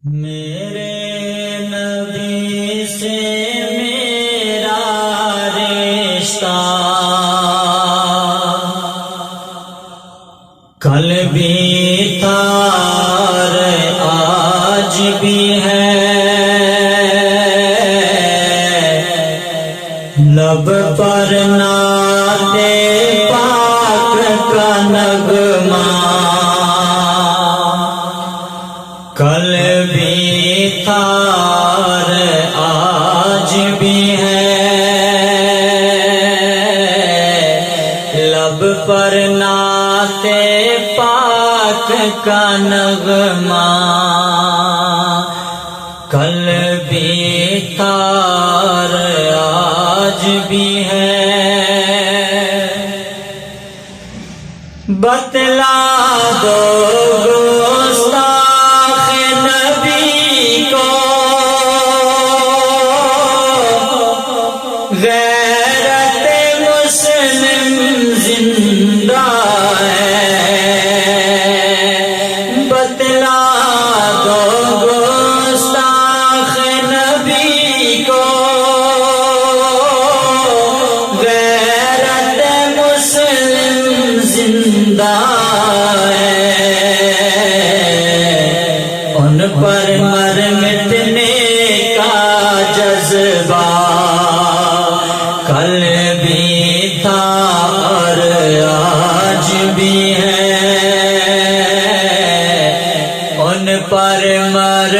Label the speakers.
Speaker 1: میرے نبی سے میرا رشتہ کل بھی تھا اور آج بھی ہے، لب پر نعت پاک کا نغمہ کل بھی تھا اور آج بھی ہے، لب پر نعت پاک کا نغمہ کل بھی تھا اور آج بھی ہے۔ بتلا دو گستاخ نبی کو غیرت مسلم زندہ ہے، بتلا دو گستاخ نبی کو غیرت مسلم زندہ ہے، ان پر مر مٹنے کا جذبہ کل بھی تھا اور آج بھی ہے، ان پر مر